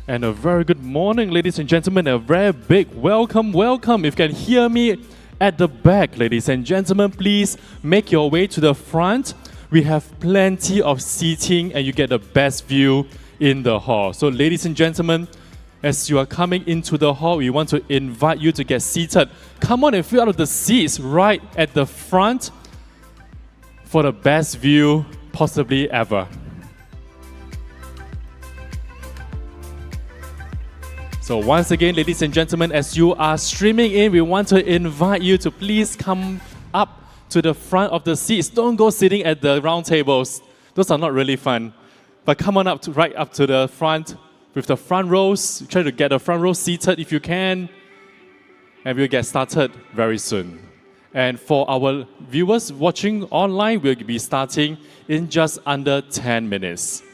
And a very good morning, ladies and gentlemen. A very big welcome. If you can hear me at the back, ladies and gentlemen, please make your way to the front. We have plenty of seating and you get the best view in the hall. So, ladies and gentlemen, as you are coming into the hall, we want to invite you to get seated. Come on and fill out the seats right at the front for the best view possibly ever. So once again, ladies and gentlemen, as you are streaming in, we want to invite you to please come up to the front of the seats. Don't go sitting at the round tables. Those are not really fun. But come on up right up to the front with the front rows. Try to get the front row seated if you can. And we'll get started very soon. And for our viewers watching online, we'll be starting in just under 10 minutes.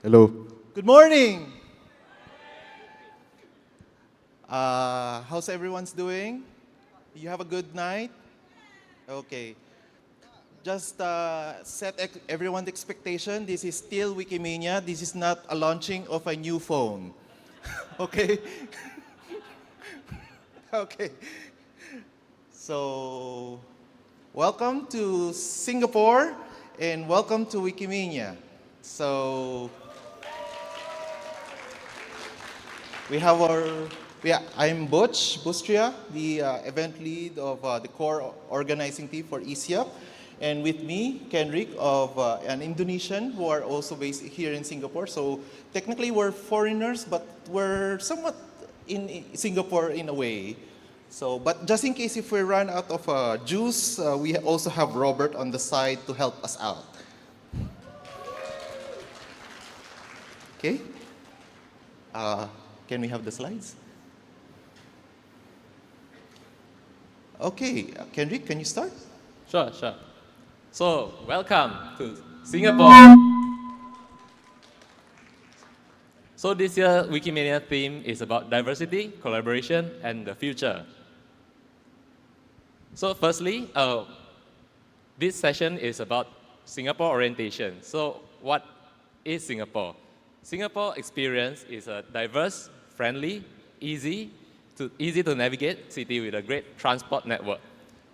Hello. Good morning. How's everyone's doing? You have a good night? Okay. Just set everyone's expectation. This is still Wikimania. This is not a launching of a new phone. Okay? Okay. So, welcome to Singapore and welcome to Wikimania. So, we have I'm Butch Bustria, the event lead of the core organizing team for ESIAP. And with me, Kenrick of an Indonesian who are also based here in Singapore. So technically we're foreigners, but we're somewhat in Singapore in a way. So, but just in case if we run out of juice, we also have Robert on the side to help us out. Okay? Can we have the slides? Okay, Kendrick, can you start? Sure, sure. So, welcome to Singapore. So this year, Wikimania theme is about diversity, collaboration, and the future. So firstly, this session is about Singapore orientation. So what is Singapore? Singapore experience is a diverse, friendly, easy to navigate city with a great transport network.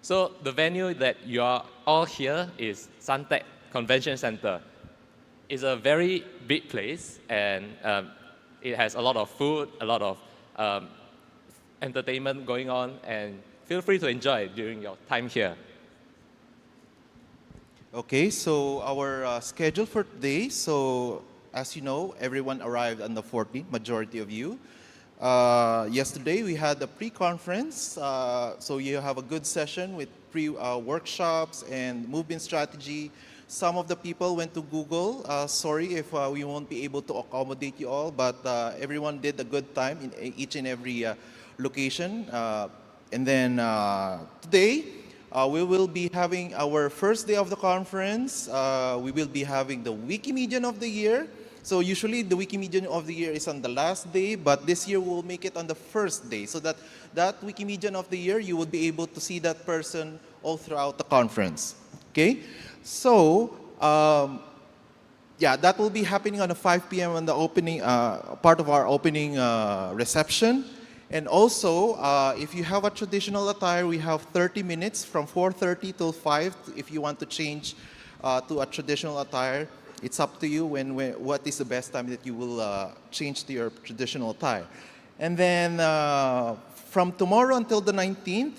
So the venue that you are all here is Suntec Convention Center. It's a very big place and it has a lot of food, a lot of entertainment going on, and feel free to enjoy during your time here. Okay, so our schedule for today. So as you know, everyone arrived on the 14th, majority of you. Yesterday we had a pre-conference, so you have a good session with workshops and movement strategy. Some of the people went to Google. Sorry if we won't be able to accommodate you all, but everyone did a good time in each and every location. And then today, we will be having our first day of the conference. We will be having the Wikimedian of the Year. So usually the Wikimedian of the Year is on the last day, but this year we'll make it on the first day so that that Wikimedian of the Year, you will be able to see that person all throughout the conference. Okay? So, yeah, that will be happening on the 5 p.m. on the opening, part of our opening reception. And also, if you have a traditional attire, we have 30 minutes from 4:30 till 5 if you want to change to a traditional attire. It's up to you what is the best time that you will change to your traditional attire. And then from tomorrow until the 19th,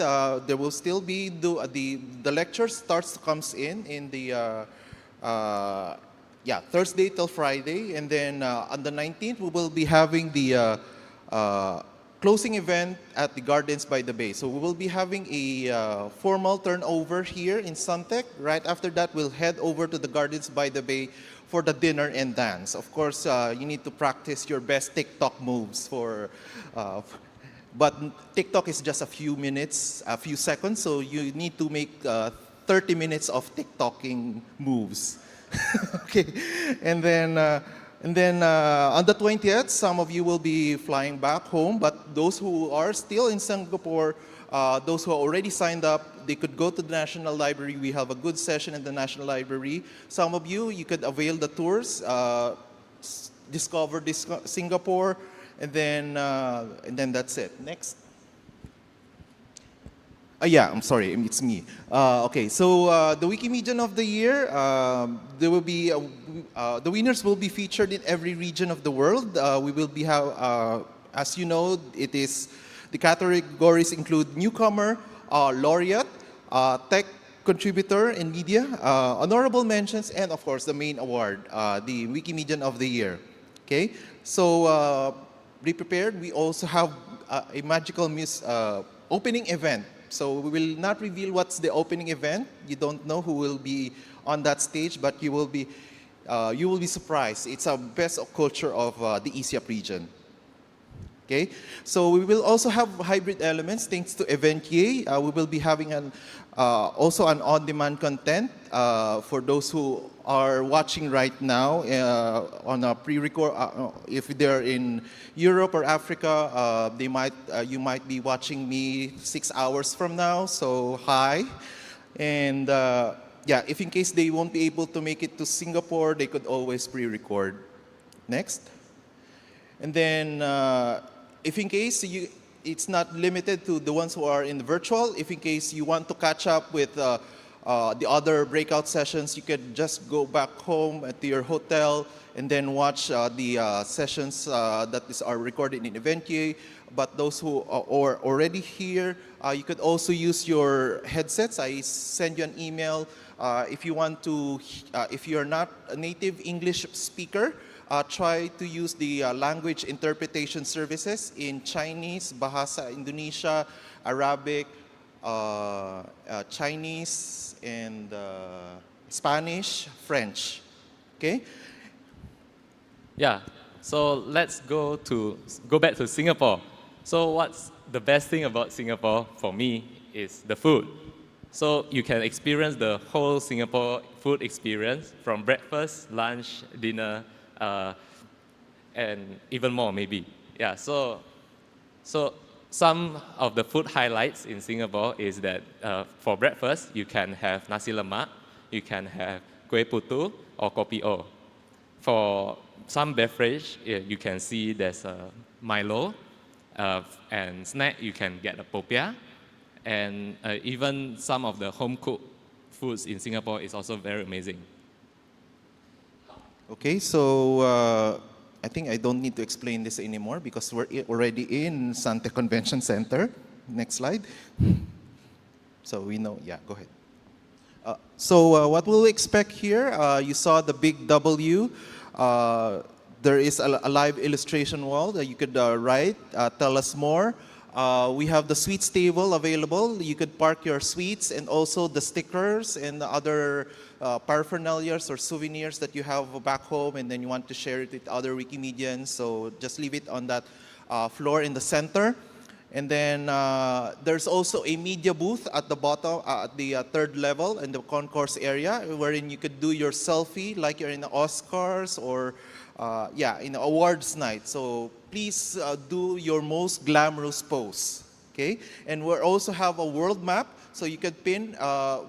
there will still be the lecture starts to comes in the Thursday till Friday, and then on the 19th we will be having the closing event at the Gardens by the Bay. So we will be having a formal turnover here in Suntec. Right after that, we'll head over to the Gardens by the Bay for the dinner and dance. Of course, you need to practice your best TikTok moves but TikTok is just a few minutes, a few seconds, so you need to make 30 minutes of TikToking moves. Okay, and then on the 20th, some of you will be flying back home, but those who are still in Singapore, those who are already signed up, they could go to the National Library. We have a good session in the National Library. Some of you, you could avail the tours, discover Singapore, and then that's it. Next. Yeah, I'm sorry, it's me. Okay, so the Wikimedian of the Year, there will be the winners will be featured in every region of the world. We will be as you know, it is the categories include newcomer, laureate, tech contributor in media, honorable mentions, and of course the main award, the Wikimedian of the Year. Okay, so be prepared. We also have a magical opening event. So we will not reveal what's the opening event. You don't know who will be on that stage, but you will be surprised. It's a best of culture of the ESIAP region. Okay, so we will also have hybrid elements thanks to Eventier. We will be having also an on-demand content for those who are watching right now on a pre-record. If they're in Europe or Africa, you might be watching me 6 hours from now. So hi, and yeah, if in case they won't be able to make it to Singapore, they could always pre-record. Next. And then, if in case it's not limited to the ones who are in the virtual, if in case you want to catch up with the other breakout sessions, you could just go back home to your hotel and then watch the sessions that are recorded in Eventier. But those who are already here, you could also use your headsets. I send you an email if you want to, if you're not a native English speaker, try to use the language interpretation services in Chinese, Bahasa Indonesia, Arabic, Chinese, and Spanish, French. Okay? Yeah, so let's go back to Singapore. So what's the best thing about Singapore for me is the food. So you can experience the whole Singapore food experience from breakfast, lunch, dinner, and even more maybe. Yeah, so some of the food highlights in Singapore is that for breakfast, you can have nasi lemak, you can have kueh putu or kopi o. For some beverage, you can see there's a Milo, and snack, you can get a popiah, and even some of the home-cooked foods in Singapore is also very amazing. Okay, so I think I don't need to explain this anymore because we're already in Sante Convention Center. Next slide. So we know, yeah, go ahead. So what we'll expect here, you saw the big W. There is a live illustration wall that you could write, tell us more. We have the sweets table available. You could park your sweets and also the stickers and the other paraphernalias or souvenirs that you have back home and then you want to share it with other Wikimedians. So just leave it on that floor in the center. And then there's also a media booth at the bottom, at the third level in the concourse area, wherein you could do your selfie like you're in the Oscars or yeah, in the awards night. So please do your most glamorous pose, okay? And we also have a world map, so you can pin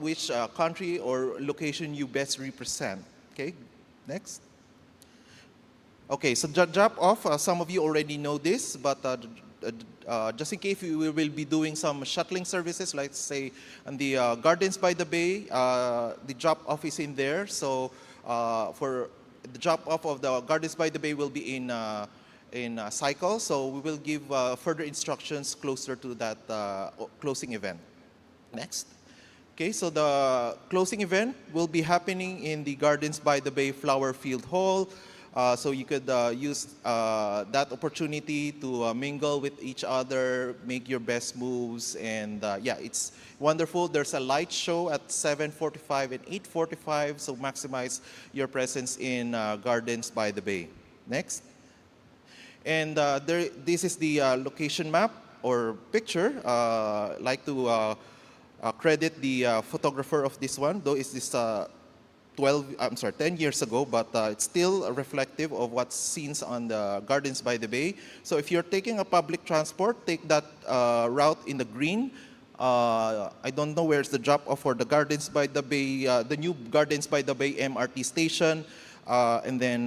which country or location you best represent, okay? Next. Okay, so drop off, some of you already know this, but just in case we will be doing some shuttling services, like say on the Gardens by the Bay, the drop off is in there. So for the drop off of the Gardens by the Bay will be in cycle. So we will give further instructions closer to that closing event. Next. Okay, so the closing event will be happening in the Gardens by the Bay Flower Field Hall. So you could use that opportunity to mingle with each other, make your best moves, and yeah, it's wonderful. There's a light show at 7:45 and 8:45, so maximize your presence in Gardens by the Bay. Next. And this is the location map or picture. I'd like to credit the photographer of this one, though it's this 10 years ago, but it's still reflective of what's seen on the Gardens by the Bay. So if you're taking a public transport, take that route in the green. I don't know where's the drop-off for the Gardens by the Bay, the new Gardens by the Bay MRT station. And then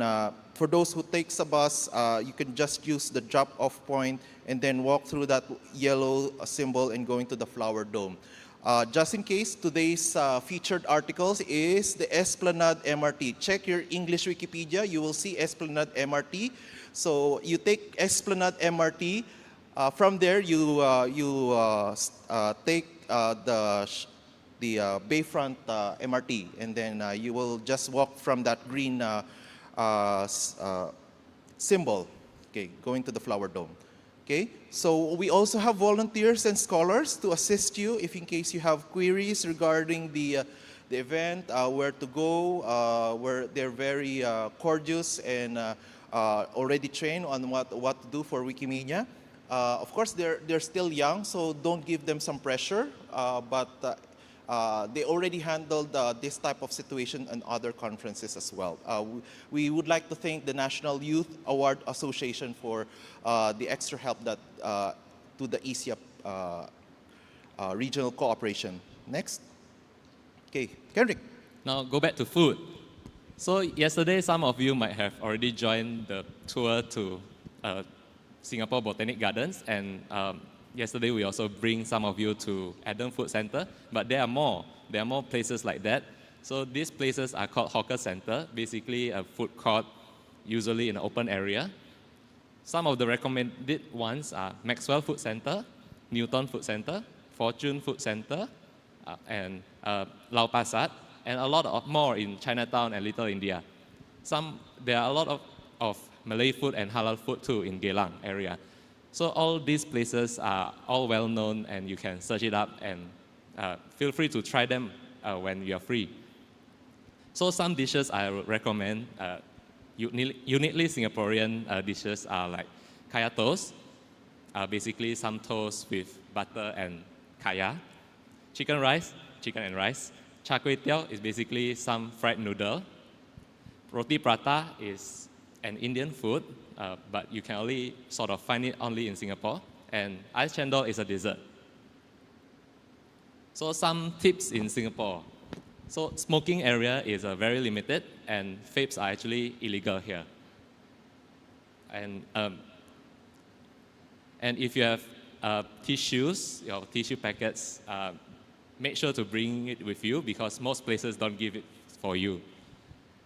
for those who takes a bus, you can just use the drop-off point and then walk through that yellow symbol and go into the Flower Dome. Just in case, today's featured articles is the Esplanade MRT. Check your English Wikipedia, you will see Esplanade MRT. So you take Esplanade MRT, from there you take the Bayfront MRT, and then you will just walk from that green symbol, okay, going to the Flower Dome. Okay, so we also have volunteers and scholars to assist you if in case you have queries regarding the event, where to go, where they're very courteous and already trained on what to do for Wikimania. Of course, they're still young, so don't give them some pressure. But they already handled this type of situation in other conferences as well. We would like to thank the National Youth Award Association for the extra help that to the ESIAP regional cooperation. Next. Okay, Kendrick. Now go back to food. So yesterday, some of you might have already joined the tour to Singapore Botanic Gardens, and yesterday we also bring some of you to Adam Food Center, but there are more. There are more places like that. So these places are called hawker center, basically a food court, usually in an open area. Some of the recommended ones are Maxwell Food Center, Newton Food Center, Fortune Food Center, and Lau Pa Sat, and a lot more in Chinatown and Little India. There are a lot of Malay food and halal food too in Geylang area. So all these places are all well known, and you can search it up, and feel free to try them when you are free. So some dishes I would recommend, uniquely Singaporean dishes are like kaya toast, basically some toast with butter and kaya. Chicken and rice. Char kway teow is basically some fried noodle. Roti prata is an Indian food, but you can only sort of find it only in Singapore. And ice chendol is a dessert. So some tips in Singapore. So smoking area is very limited, and vapes are actually illegal here. And if you have tissues, your tissue packets, make sure to bring it with you, because most places don't give it for you.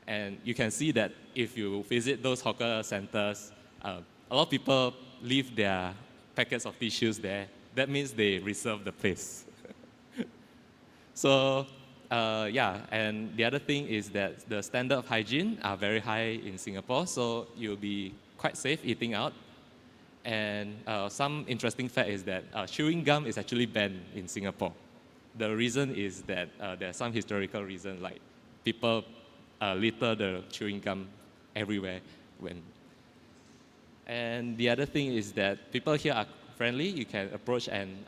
And you can see that if you visit those hawker centers, a lot of people leave their packets of tissues there. That means they reserve the place. So, and the other thing is that the standard of hygiene are very high in Singapore, so you'll be quite safe eating out. And some interesting fact is that chewing gum is actually banned in Singapore. The reason is that there's some historical reason, like people litter the chewing gum everywhere. And the other thing is that people here are friendly. You can approach and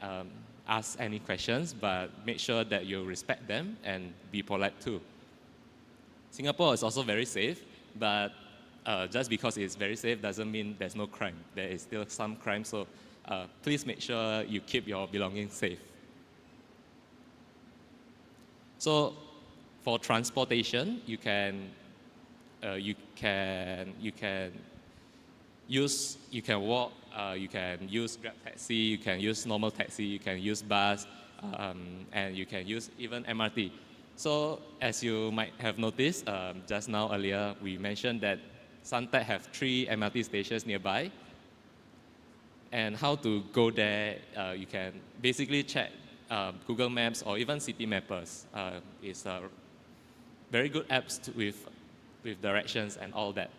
ask any questions, but make sure that you respect them and be polite too. Singapore is also very safe, but just because it's very safe doesn't mean there's no crime. There is still some crime, so please make sure you keep your belongings safe. So for transportation, you can walk, you can use Grab taxi, you can use normal taxi, you can use bus, and you can use even MRT. So as you might have noticed just now earlier, we mentioned that Suntec have 3 MRT stations nearby. And how to go there, you can basically check Google Maps or even City Mappers. It's very good apps with directions and all that.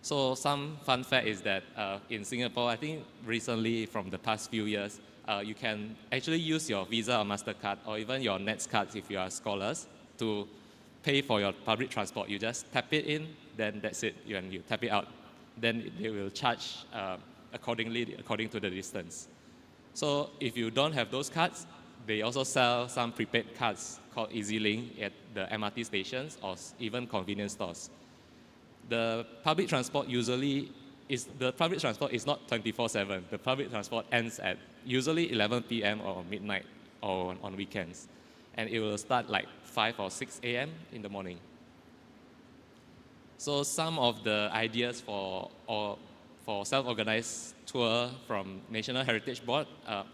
So some fun fact is that in Singapore, I think recently from the past few years, you can actually use your Visa or MasterCard or even your NETS cards if you are scholars to pay for your public transport. You just tap it in, then that's it, and you tap it out. Then they will charge according to the distance. So if you don't have those cards, they also sell some prepaid cards called EasyLink at the MRT stations or even convenience stores. The public transport is not 24/7. The public transport ends at usually 11 p.m. or midnight or on weekends. And it will start like 5 or 6 a.m. in the morning. So some of the ideas for self-organized tour from National Heritage Board,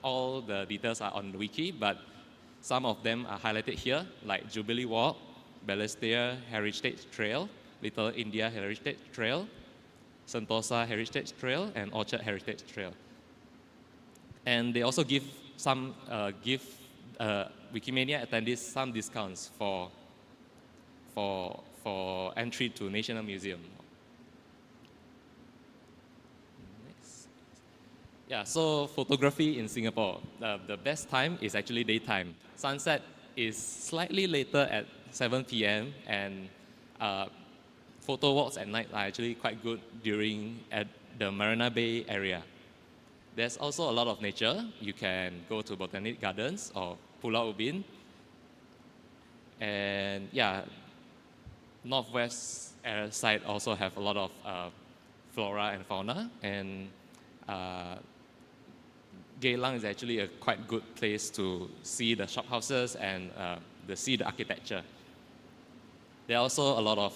all the details are on the wiki, but some of them are highlighted here, like Jubilee Walk, Balestier Heritage Trail, Little India Heritage Trail, Sentosa Heritage Trail, and Orchard Heritage Trail. And they also give Wikimania attendees some discounts for entry to National Museum. Next. Yeah, so photography in Singapore. The best time is actually daytime. Sunset is slightly later at 7 p.m. and photo walks at night are actually quite good at the Marina Bay area. There's also a lot of nature. You can go to Botanic Gardens or Pulau Ubin. And yeah, northwest side also have a lot of flora and fauna. And Geylang is actually a quite good place to see the shophouses and see the architecture. There are also a lot of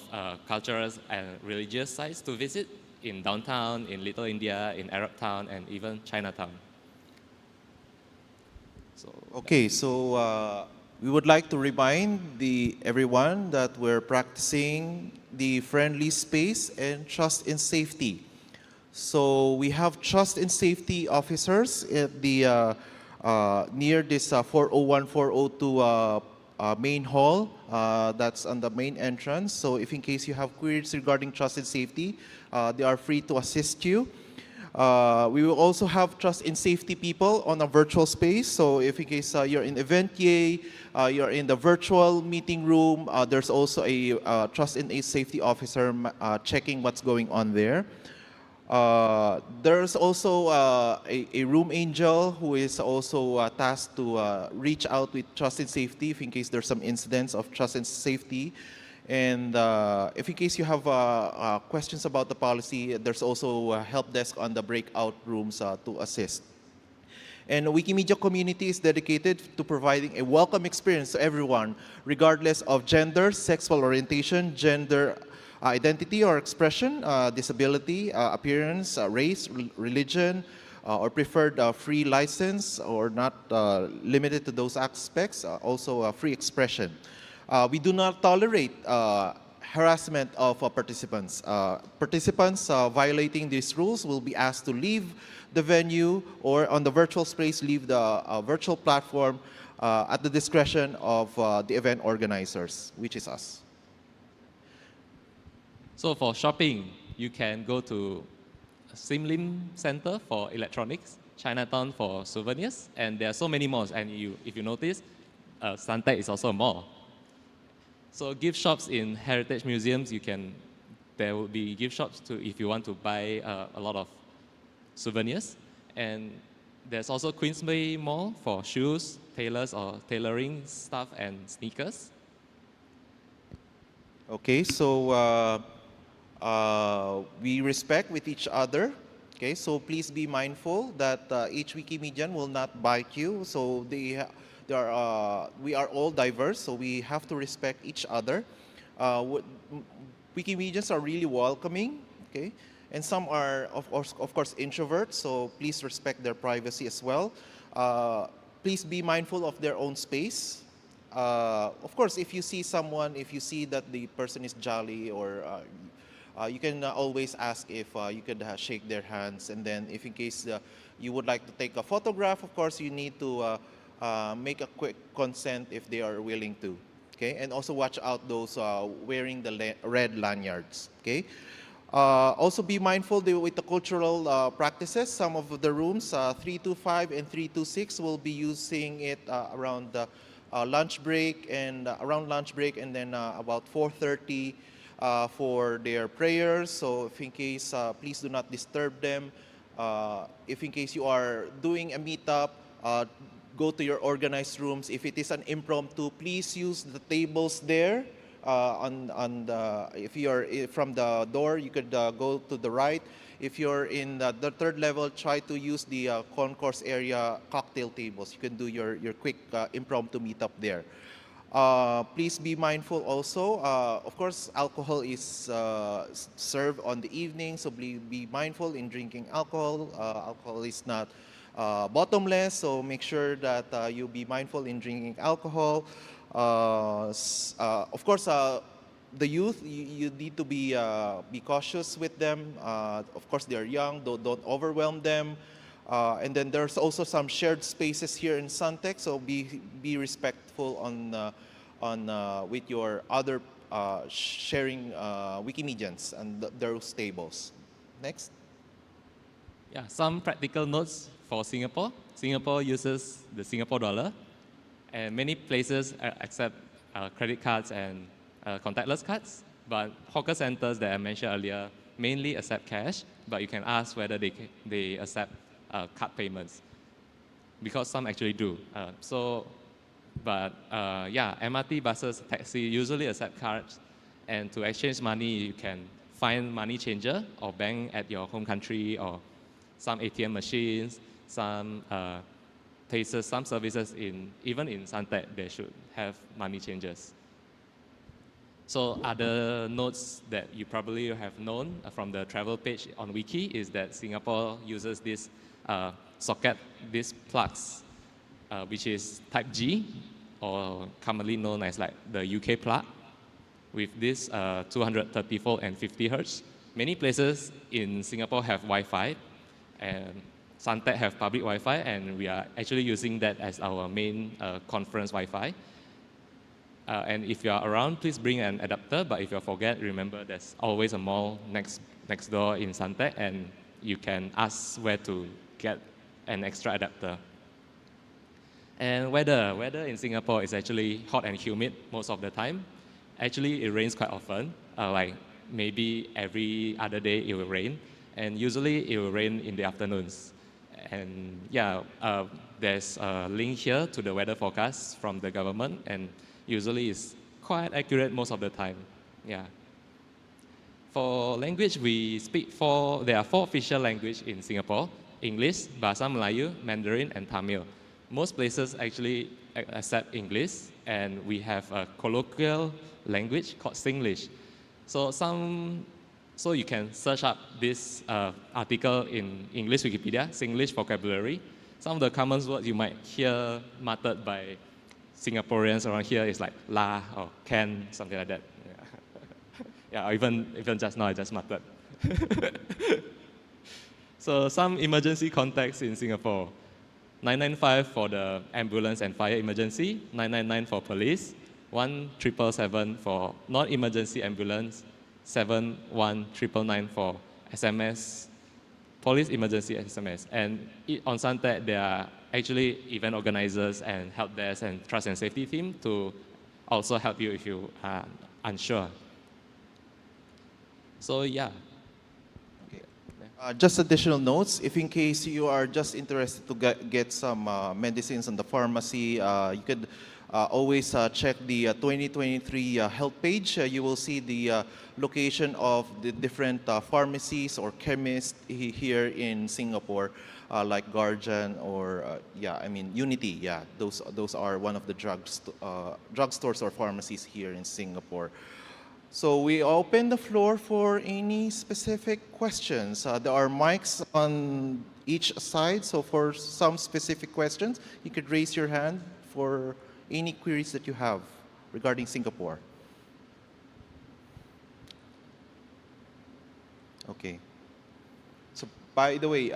cultural and religious sites to visit in downtown, in Little India, in Arab Town, and even Chinatown. Okay, so we would like to remind everyone that we're practicing the friendly space and trust and safety. So we have trust and safety officers at the near this 401, 402 main hall. That's on the main entrance. So if in case you have queries regarding trust and safety, they are free to assist you. We will also have trust and safety people on a virtual space. So if in case you're in Eventier, you're in the virtual meeting room, there's also a trust and safety officer checking what's going on there. There's also a room angel who is also tasked to reach out with trust and safety if in case there's some incidents of trust and safety. And if in case you have questions about the policy, there's also a help desk on the breakout rooms to assist. And the Wikimedia community is dedicated to providing a welcome experience to everyone, regardless of gender, sexual orientation, gender identity or expression, disability, appearance, race, religion, or preferred free license, or not limited to those aspects, also free expression. We do not tolerate harassment of participants. Participants violating these rules will be asked to leave the venue or on the virtual space, leave the virtual platform at the discretion of the event organizers, which is us. So for shopping, you can go to Simlim Center for electronics, Chinatown for souvenirs, and there are so many malls. And if you notice, Suntec is also a mall. So gift shops in heritage museums, there will be gift shops if you want to buy a lot of souvenirs. And there's also Queensway Mall for shoes, tailors or tailoring stuff and sneakers. Okay, so we respect with each other. Okay, so please be mindful that each Wikimedian will not bite you. So we are all diverse, so we have to respect each other. Wikimedians are really welcoming, okay, and some are of course introverts. So please respect their privacy as well. Please be mindful of their own space. Of course, if you see that the person is jolly, or you can always ask if you could shake their hands. And then if in case you would like to take a photograph, of course, you need to make a quick consent if they are willing to. Okay, and also watch out those wearing the red lanyards. Okay. Also be mindful with the cultural practices. Some of the rooms, 325 and 326, will be using it around the lunch break and then about 4:30 for their prayers. So if in case, please do not disturb them. If in case you are doing a meetup, go to your organized rooms. If it is an impromptu, please use the tables there. If you are from the door, you could go to the right. If you're in the third level, try to use the concourse area cocktail tables. You can do your quick impromptu meetup there. Please be mindful also. Of course, alcohol is served on the evening, so be mindful in drinking alcohol. Alcohol is not bottomless, so make sure that you be mindful in drinking alcohol. Of course, the youth, you need to be cautious with them. Of course, they're young, don't overwhelm them. And then there's also some shared spaces here in Suntec, so be respectful with your other sharing Wikimedians and those tables. Next. Yeah, some practical notes for Singapore. Singapore uses the Singapore dollar, and many places accept credit cards and contactless cards. But hawker centers that I mentioned earlier mainly accept cash, but you can ask whether they accept card payments, because some actually do. Yeah, MRT, buses, taxi usually accept cards, and to exchange money, you can find money changer or bank at your home country, or some ATM machines, some places, some services even in Suntec, they should have money changers. So other notes that you probably have known from the travel page on Wiki is that Singapore uses this socket, these plugs, which is type G, or commonly known as like the UK plug, with this 230 volt and 50 hertz. Many places in Singapore have Wi-Fi, and Suntec have public Wi-Fi, and we are actually using that as our main conference Wi-Fi. And if you are around, please bring an adapter. But if you forget, remember there's always a mall next door in Suntec, and you can ask where to get an extra adapter. And weather in Singapore is actually hot and humid most of the time. Actually, it rains quite often. Like maybe every other day it will rain, and usually it will rain in the afternoons. And yeah, there's a link here to the weather forecast from the government, and usually it's quite accurate most of the time. Yeah. For language, there are 4 official languages in Singapore: English, Bahasa Melayu, Mandarin, and Tamil. Most places actually accept English, and we have a colloquial language called Singlish. So you can search up this article in English Wikipedia, Singlish vocabulary. Some of the common words you might hear muttered by Singaporeans around here is like la or can, something like that. Yeah, or even just now I just muttered. So some emergency contacts in Singapore: 995 for the ambulance and fire emergency, 999 for police, 1777 for non-emergency ambulance, 71999 for SMS, police emergency SMS. And on Suntec, there are actually event organizers and help desk and trust and safety team to also help you if you are unsure. So yeah. Just additional notes, if in case you are just interested to get some medicines on the pharmacy, you could always check the 2023 health page. You will see the location of the different pharmacies or chemists here in Singapore, like Guardian or Unity. Yeah, those are one of the drugstores or pharmacies here in Singapore. So we open the floor for any specific questions. There are mics on each side, so for some specific questions, you could raise your hand for any queries that you have regarding Singapore. Okay. So by the way,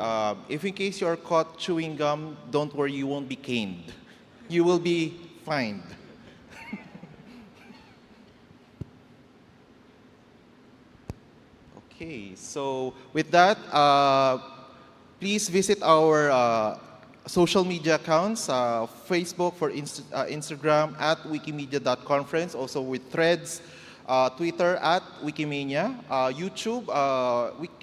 if in case you're caught chewing gum, don't worry, you won't be caned. You will be fined. Okay, so with that, please visit our social media accounts, Facebook, for Instagram at wikimedia.conference, also with Threads, Twitter at Wikimania, YouTube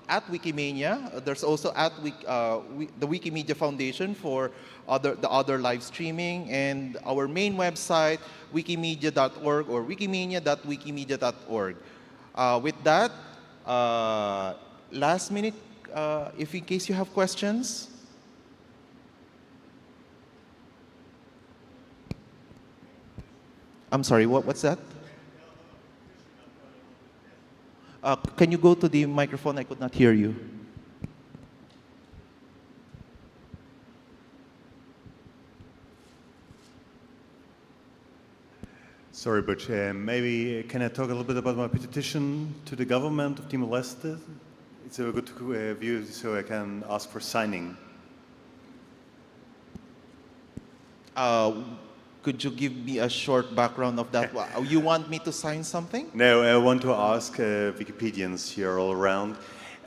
at Wikimania. There's also at the Wikimedia Foundation for the other live streaming, and our main website, wikimedia.org or wikimania.wikimedia.org. With that, last minute, if in case you have questions. I'm sorry, what's that? Can you go to the microphone? I could not hear you. Sorry, but maybe can I talk a little bit about my petition to the government of Timor-Leste? It's a good view, so I can ask for signing. Could you give me a short background of that? You want me to sign something? No, I want to ask Wikipedians here all around.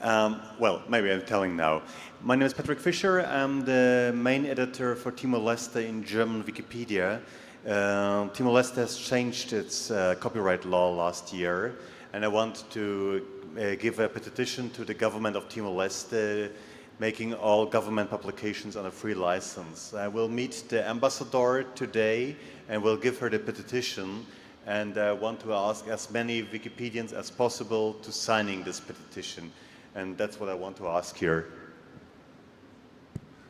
Well, maybe I'm telling now. My name is Patrick Fischer. I'm the main editor for Timor-Leste in German Wikipedia. Timor-Leste has changed its copyright law last year, and I want to give a petition to the government of Timor-Leste, making all government publications on a free license. I will meet the ambassador today and will give her the petition, and want to ask as many Wikipedians as possible to signing this petition. And that's what I want to ask here.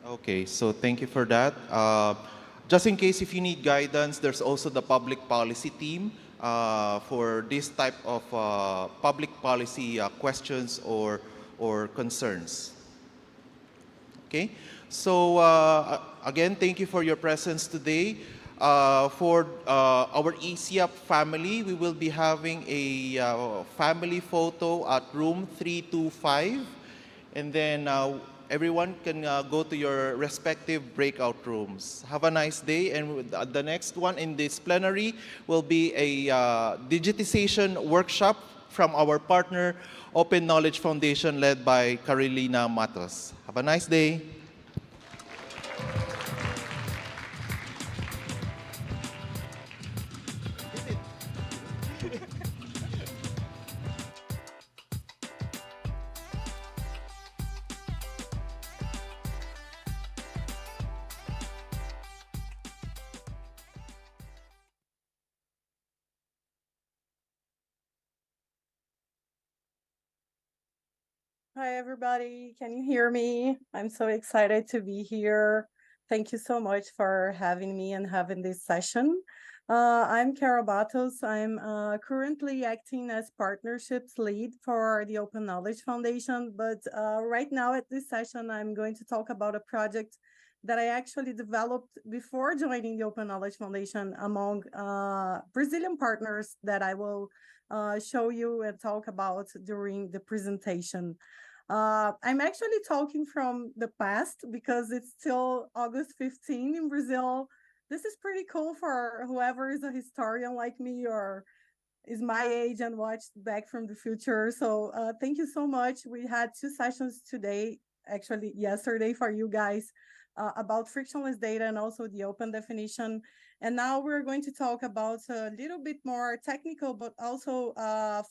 Okay, so thank you for that. Just in case if you need guidance, there's also the public policy team for this type of public policy questions or concerns. Okay, so again, thank you for your presence today. For our ECAP family, we will be having a family photo at room 325, and then everyone can go to your respective breakout rooms. Have a nice day, and the next one in this plenary will be a digitization workshop from our partner, Open Knowledge Foundation, led by Carolina Matos. Have a nice day. Hi, everybody. Can you hear me? I'm so excited to be here. Thank you so much for having me and having this session. I'm Carol Batos. I'm currently acting as partnerships lead for the Open Knowledge Foundation. But right now at this session, I'm going to talk about a project that I actually developed before joining the Open Knowledge Foundation among Brazilian partners that I will show you and talk about during the presentation. I'm actually talking from the past because it's still August 15 in Brazil. This is pretty cool for whoever is a historian like me or is my age and watched Back from the Future. So thank you so much. We had 2 sessions today, actually yesterday for you guys, about frictionless data and also the open definition. And now we're going to talk about a little bit more technical, but also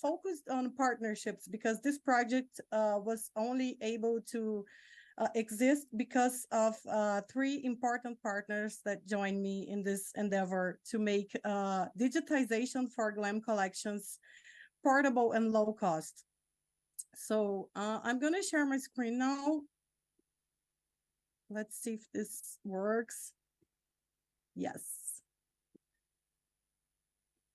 focused on partnerships, because this project was only able to exist because of 3 important partners that joined me in this endeavor to make digitization for GLAM collections portable and low cost. So I'm going to share my screen now. Let's see if this works. Yes.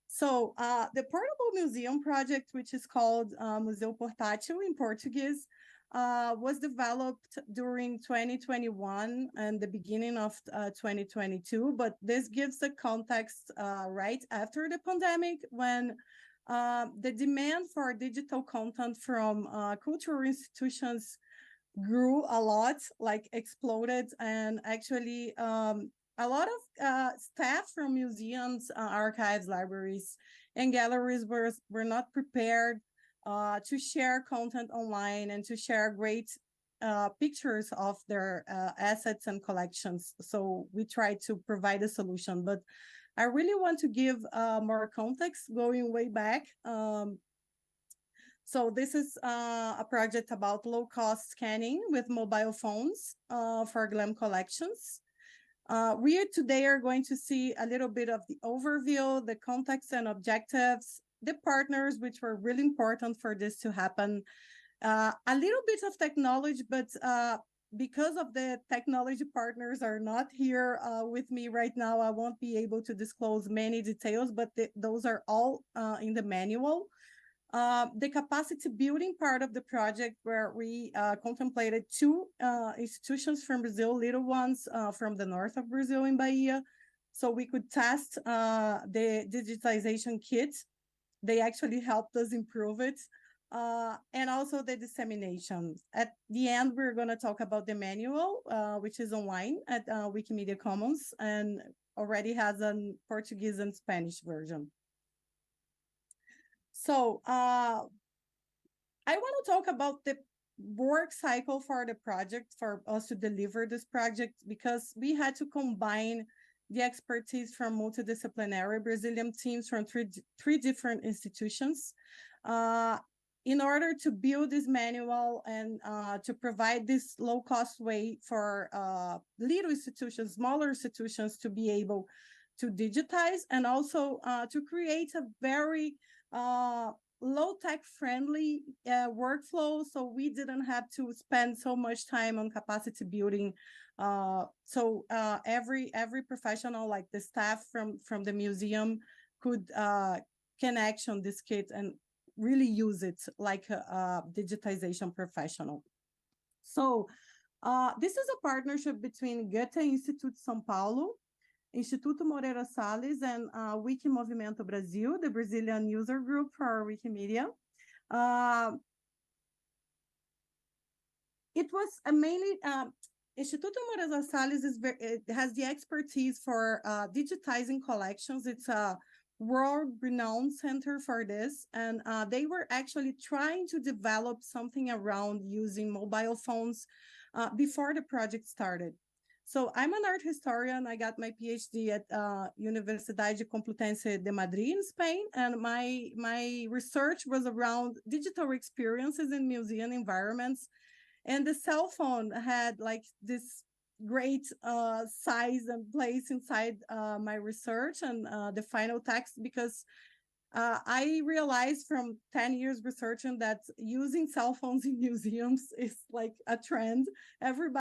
So the Portable Museum project, which is called Museu Portátil in Portuguese, was developed during 2021 and the beginning of 2022. But this gives the context right after the pandemic, when the demand for digital content from cultural institutions grew a lot, like exploded, and actually a lot of staff from museums, archives, libraries, and galleries were not prepared to share content online and to share great pictures of their assets and collections. So we tried to provide a solution, but I really want to give more context going way back. So this is a project about low-cost scanning with mobile phones for GLAM collections. We today are going to see a little bit of the overview, the context and objectives, the partners, which were really important for this to happen, a little bit of technology, but because of the technology partners are not here with me right now, I won't be able to disclose many details, but those are all in the manual. The capacity building part of the project, where we contemplated 2 institutions from Brazil, little ones from the north of Brazil in Bahia, so we could test the digitization kit. They actually helped us improve it, and also the dissemination. At the end, we're going to talk about the manual, which is online at Wikimedia Commons and already has a Portuguese and Spanish version. So I want to talk about the work cycle for the project, for us to deliver this project, because we had to combine the expertise from multidisciplinary Brazilian teams from three different institutions. in order to build this manual and to provide this low-cost way for little institutions, smaller institutions to be able to digitize, and also to create a very low-tech friendly workflow, so we didn't have to spend so much time on capacity building. So every professional, like the staff from the museum, could can action this kit and really use it like a digitization professional. So this is a partnership between Goethe Institute São Paulo, Instituto Moreira Salles, and Wikimania Brasil, the Brazilian user group for Wikimedia. It was mainly Instituto Moreira Salles it has the expertise for digitizing collections. It's a world-renowned center for this, and they were actually trying to develop something around using mobile phones before the project started. So I'm an art historian. I got my PhD at Universidade Complutense de Madrid in Spain, and my research was around digital experiences in museum environments. And the cell phone had like this great size and place inside my research and the final text, because I realized from 10 years researching that using cell phones in museums is like a trend. Everybody